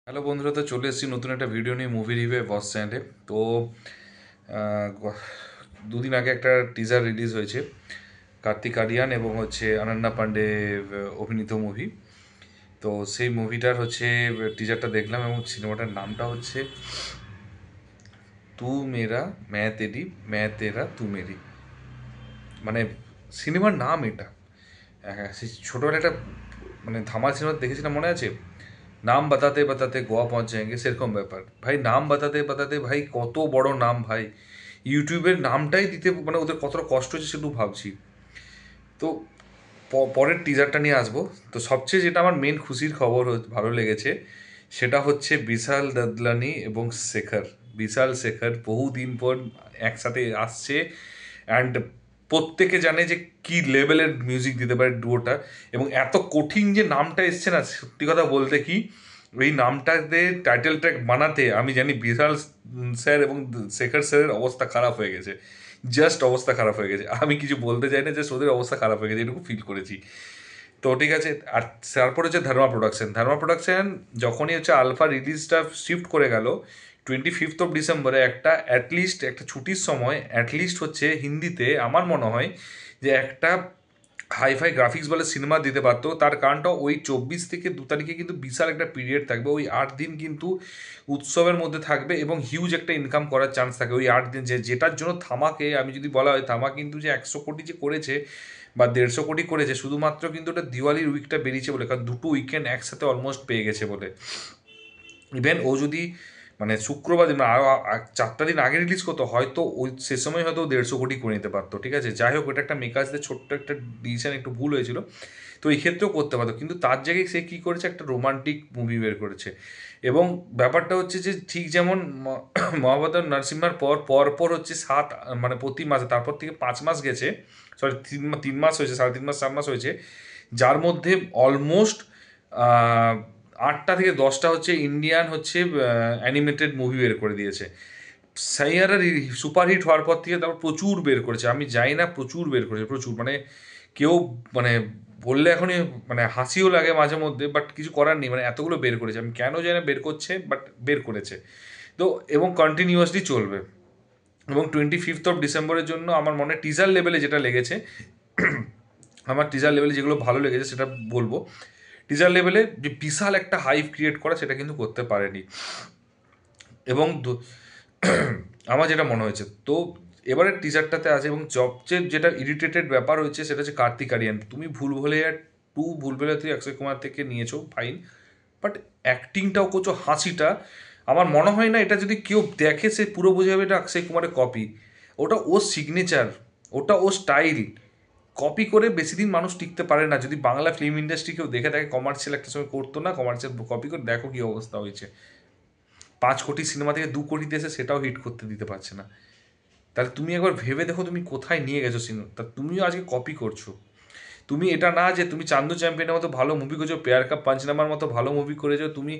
Hello বন্ধুরা, তো চলে এসেছি নতুন একটা ভিডিও নিয়ে মুভি রিভিউ বস চ্যানেলে। তো দুদিন আগে একটা টিজার রিলিজ হয়েছে কার্তিক আরিয়ান এবং অনন্যা পান্ডে অভিনীত মুভি। তো সেই মুভিটার টিজারটা দেখলাম এবং সিনেমাটার নামটা হচ্ছে তু মেরা ম্যা তেরি ম্যা তেরা তু মেরি। মানে সিনেমার নাম এটা। সেই ছোটোবেলা একটা ধামাল সিনেমা দেখেছিলাম, মনে আছে? নাম বাতাতে বাতাতে গোয়া পৌঁছ যাएंगे, সেরকম ব্যাপার। ভাই নাম বাতাতে বাতাতে ভাই কত বড় নাম ভাই! ইউটিউবের নামটাই দিতে ওদের কতটা কষ্ট হচ্ছে সেটু ভাবছি। তো পরের টিজারটা নিয়ে আসবো। তো সবচেয়ে যেটা আমার মেন খুশির খবর ভালো লেগেছে সেটা হচ্ছে বিশাল দাদলানি এবং শেখর। বিশাল শেখর বহুদিন পর একসাথে আসছে, অ্যান্ড প্রত্যেকে জানে যে কি লেভেলের মিউজিক দিতে পারে ডুয়োটা। এবং এত কঠিন যে নামটা এসছে না, সত্যি কথা বলতে কি এই নামটাতে টাইটেল ট্র্যাক বানাতে আমি জানি বিশাল স্যার এবং শেখর স্যারের অবস্থা খারাপ হয়ে গেছে। জাস্ট অবস্থা খারাপ হয়ে গেছে। আমি কিছু বলতে চাই না, যে ওদের অবস্থা খারাপ হয়ে গেছে, এটুকু ফিল করেছি। তো ঠিক আছে। আর তারপর ধর্মা প্রোডাকশন যখনই আলফা রিলিজটা শিফট করে গেল 25 ডিসেম্বরে, একটা অ্যাটলিস্ট একটা ছুটির সময় অ্যাটলিস্ট হিন্দিতে আমার মনে হয় যে একটা হাইফাই গ্রাফিক্স বলে সিনেমা দিতে পারতো। তার কারণটা ওই 24 থেকে 2 তারিখে কিন্তু বিশাল একটা পিরিয়ড থাকবে। ওই 8 দিন কিন্তু উৎসবের মধ্যে থাকবে এবং হিউজ একটা ইনকাম করার চান্স থাকে ওই 8 দিন। যেটার জন্য থামাকে আমি যদি বলা হয়, থামা কিন্তু যে 100 কোটি যে করেছে বা 150 কোটি করেছে, শুধুমাত্র কিন্তু ওটা দিওয়ালির উইকটা বেরিয়েছে বলে, কারণ দুটো উইকেন্ড একসাথে অলমোস্ট পেয়ে গেছে বলে। ইভেন ও যদি শুক্রবার দিন আরও 4টা দিন আগে রিলিজ করতো, হয়তো ওই সে সময় হয়তো 150 কোটি করে নিতে পারতো। ঠিক আছে, যাই হোক, ওটা একটা মেকার্সদের ছোট্ট একটা ডিসিশন, একটু ভুল হয়েছিল। তো এই ক্ষেত্রেও করতে পারতো, কিন্তু তার জায়গায় সে কী করেছে, একটা রোমান্টিক মুভি বের করেছে। এবং ব্যাপারটা হচ্ছে যে ঠিক যেমন মহাবতার নরসিংহার পর পর পর প্রতি মাসে, তারপর থেকে 5 মাস গেছে, সরি 3 মাস হয়েছে, 3.5 মাস 4 মাস হয়েছে, যার মধ্যে অলমোস্ট 8টা থেকে 10টা ইন্ডিয়ান অ্যানিমেটেড মুভি বের করে দিয়েছে। সাইয়ারা সুপারহিট হওয়ার পর থেকে তারপর প্রচুর বের করেছে। আমি যাই না, প্রচুর বের করেছে, প্রচুর। কেউ মানে বললে এখনই হাসিও লাগে মাঝে মধ্যে, বাট কিছু করার নেই। এতগুলো বের করেছে, আমি কেন জানি না বের করছে, বাট বের করেছে। তো এবং কন্টিনিউয়াসলি চলবে। এবং 25 ডিসেম্বরের জন্য আমার মনে টিজার লেভেলে যেটা লেগেছে, আমার টিজার লেভেলে যেগুলো ভালো লেগেছে সেটা বলবো। টিজার লেভেলে যে বিশাল একটা হাইপ ক্রিয়েট করা, সেটা কিন্তু করতে পারেনি। এবং আমার যেটা মনে হয়েছে, তো এবারের টিজারটাতে আছে, এবং সবচেয়ে যেটা ইরিটেটেড ব্যাপার হচ্ছে সেটা হচ্ছে কার্তিক আরিয়ান। তুমি ভুলভুলাইয়া 2, ভুলভুলাইয়া 3 অক্ষয় কুমার থেকে নিয়েছো, ফাইন, বাট অ্যাক্টিংটাও করছো, হাসিটা আমার মনে হয় না এটা যদি কেউ দেখে সে পুরো বুঝে যাবে এটা অক্ষয় কুমারের কপি। ওটা ওর সিগনেচার, ওটা ওর স্টাইল। কপি করে বেশি দিন মানুষ টিকতে পারে না। যদি বাংলা ফিল্ম ইন্ডাস্ট্রি কেউ দেখে থাকে, কমার্শিয়াল একটা সময় করতো না, কমার্শিয়াল কপি করে দেখো কী অবস্থা হয়েছে। 5 কোটি সিনেমা থেকে 2 কোটিতে এসে সেটাও হিট করতে দিতে পারছে না। তাহলে তুমি একবার ভেবে দেখো তুমি কোথায় নিয়ে গেছো সিনেমা। তা তুমিও আজকে কপি করছো। তুমি এটা না যে তুমি চান্দু চ্যাম্পিয়নের মতো ভালো মুভি করেছো, পেয়ার কাপ পাঞ্চনামার মতো ভালো মুভি করেছো, তুমি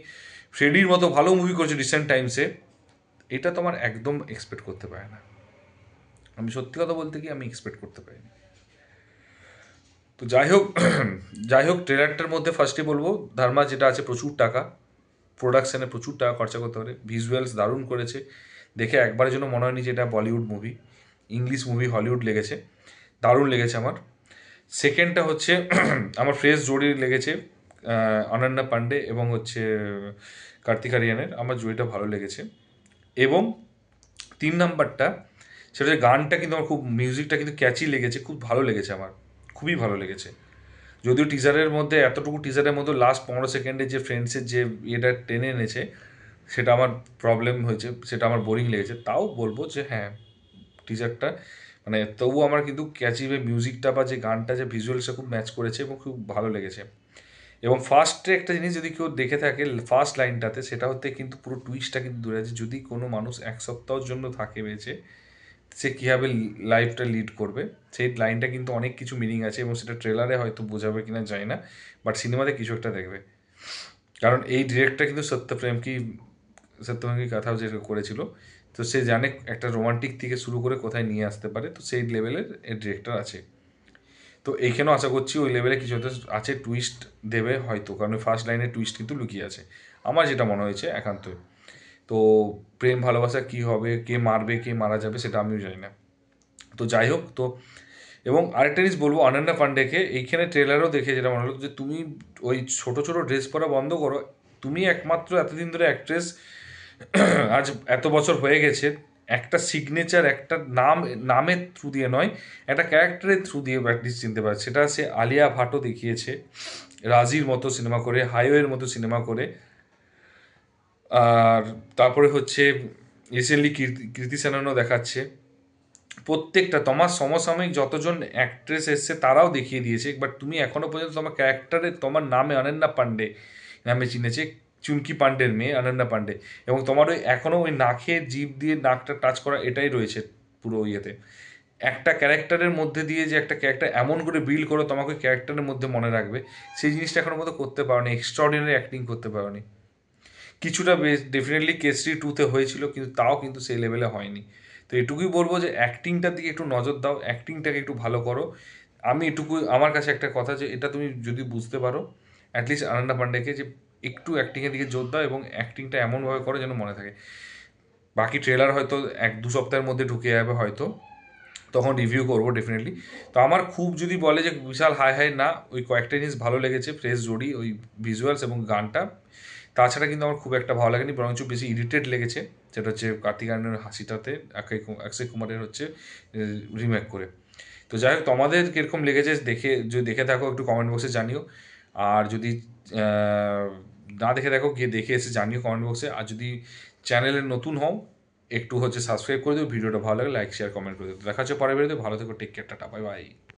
ফ্রেডির মতো ভালো মুভি করেছো রিসেন্ট টাইমসে, এটা তোমার একদম এক্সপেক্ট করতে পারে না। আমি সত্যি কথা বলতে কি, আমি এক্সপেক্ট করতে পারিনি। তো যাই হোক, যাই হোক, ট্রেলারটার মধ্যে ফার্স্টে বলবো, ধর্মা যেটা আছে প্রচুর টাকা, প্রোডাকশানে প্রচুর টাকা খরচা করতে পারে, ভিজুয়ালস দারুণ করেছে। দেখে একবারের জন্য মনে হয়নি যে এটা Bollywood movie, English movie, Hollywood লেগেছে, দারুণ লেগেছে আমার। সেকেন্ডটা আমার ফ্রেশ জোড়ি লেগেছে অনন্যা পান্ডে এবং কার্তিক আরিয়ানের, আমার জুড়িটা ভালো লেগেছে। এবং 3 নাম্বারটা সেটা গানটা কিন্তু আমার খুব, মিউজিকটা কিন্তু ক্যাচি লেগেছে, খুব ভালো লেগেছে আমার, খুবই ভালো লেগেছে। যদিও টিজারের মধ্যে এতটুকু টিজারের মধ্যে লাস্ট 15 সেকেন্ডে যে ফ্রেন্ডসের যে ইয়েটা টেনে এনেছে, সেটা আমার প্রবলেম হয়েছে, সেটা আমার বোরিং লেগেছে। তাও বলবো যে হ্যাঁ, টিজারটা তবুও আমার কিন্তু ক্যাচি মিউজিকটা বা যে গানটা, যে ভিজুয়ালসটা খুব ম্যাচ করেছে এবং খুব ভালো লেগেছে। এবং ফার্স্টে একটা জিনিস যদি কেউ দেখে থাকে ফার্স্ট লাইনটাতে, সেটা কিন্তু পুরো টুইস্টটা কিন্তু দূরে আছে। যদি কোনো মানুষ 1 সপ্তাহের জন্য থাকে বেঁচে, সে কীভাবে লাইফটা লিড করবে, সেই লাইনটা কিন্তু অনেক কিছু মিনিং আছে, এবং সেটা ট্রেলারে হয়তো বোঝাবে কিনা যায় না, বাট সিনেমাতে কিছু একটা দেখবে। কারণ এই ডিরেক্টর কিন্তু সত্যপ্রেমকে কথাও যে করেছিল, তো সে জানে একটা রোমান্টিক থেকে শুরু করে কোথায় নিয়ে আসতে পারে, তো সেই লেভেলের এই ডিরেক্টর আছে। তো এইখানেও আশা করছি ওই লেভেলে কিছু হয়তো আছে, টুইস্ট দেবে হয়তো, কারণ ফার্স্ট লাইনে টুইস্ট কিন্তু লুকিয়ে আছে। আমার যেটা মনে হয়েছে একান্তই। তো প্রেম ভালোবাসা কী হবে, কে মারবে কে মারা যাবে সেটা আমিও জানি না। তো যাই হোক, তো এবং আরেকটা জিনিস বলবো অনন্যা পাণ্ডেকে, এইখানে ট্রেলারও দেখে যেটা মনে হলো যে তুমি ওই ছোট ছোট ড্রেস পরা বন্ধ করো। তুমি একমাত্র এতদিন ধরে অ্যাক্ট্রেস, আজ এত বছর হয়ে গেছে, একটা সিগনেচার, একটা নাম, নামের থ্রু দিয়ে নয়, একটা ক্যারেক্টারের থ্রু দিয়ে অ্যাটলিস্ট চিনতে পারে। সেটা সে আলিয়া ভাটও দেখিয়েছে রাজির মতো সিনেমা করে, হাইওয়ের মতো সিনেমা করে। আর তারপরে হচ্ছে রিসেন্টলি কীর্তি সেননও দেখাচ্ছে। প্রত্যেকটা তোমার সমসাময়িক যতজন অ্যাক্ট্রেস এসছে তারাও দেখিয়ে দিয়েছে, বাট তুমি এখনো পর্যন্ত তোমার ক্যারেক্টারে তোমার নামে অনন্যা পাণ্ডে নামে চিনেছে, চুমকি পাণ্ডের মেয়ে অনন্যা পাণ্ডে, এবং তোমার ওই এখনও ওই নাকে জিভ দিয়ে নাকটা টাচ করা এটাই রয়েছে পুরো ইয়েতে। একটা ক্যারেক্টারের মধ্যে দিয়ে যে একটা ক্যারেক্টার এমন করে বিল্ড করো তোমাকে ওই ক্যারেক্টারের মধ্যে মনে রাখবে, সেই জিনিসটা এখনো মতো করতে পারোনি, এক্সট্রাঅর্ডিনারি অ্যাক্টিং করতে পারোনি। কিছুটা বেশ ডেফিনেটলি কেসরি টুতে হয়েছিল, কিন্তু তাও কিন্তু সেই লেভেলে হয়নি। তো এটুকুই বলবো যে অ্যাক্টিংটার দিকে একটু নজর দাও, অ্যাক্টিংটাকে একটু ভালো করো। আমি এটুকু আমার কাছে একটা কথা, যে এটা তুমি যদি বুঝতে পারো অ্যাটলিস্ট অনন্যা পাণ্ডেকে, যে একটু অ্যাক্টিংয়ের দিকে জোর দাও এবং অ্যাক্টিংটা এমনভাবে করো যেন মনে থাকে। বাকি ট্রেলার হয়তো 1-2 সপ্তাহের মধ্যে ঢুকে যাবে হয়তো, তখন রিভিউ করবো ডেফিনেটলি। তো আমার খুব যদি বলে যে বিশাল হাই হাই না, ওই কয়েকটা জিনিস ভালো লেগেছে, ফ্রেশ জোড়ি, ওই ভিজুয়ালস এবং গানটা। তাছাড়া কিন্তু আমার খুব একটা ভালো লাগেনি, বরঞ্চ বেশি ইরিটেট লেগেছে, সেটা হচ্ছে কার্তিক আর্যনের হাসিটাতে অক্ষয় কুমারের হচ্ছে রিমেক করে। তো যাই হোক, তোমাদের কীরকম লেগেছে দেখে, যদি দেখে থাকো একটু কমেন্ট বক্সে জানিও। আর যদি আহ, না দেখে থাকো, গিয়ে দেখে এসে জানিও কমেন্ট বক্সে। আর যদি চ্যানেলে নতুন হও, একটু হচ্ছে সাবস্ক্রাইব করে দিও, ভিডিওটা ভালো লাগে লাইক শেয়ার কমেন্ট করে দিও। দেখা হচ্ছে পরের ভিডিওতে, ভালো থেকো, take care, tata, bye by.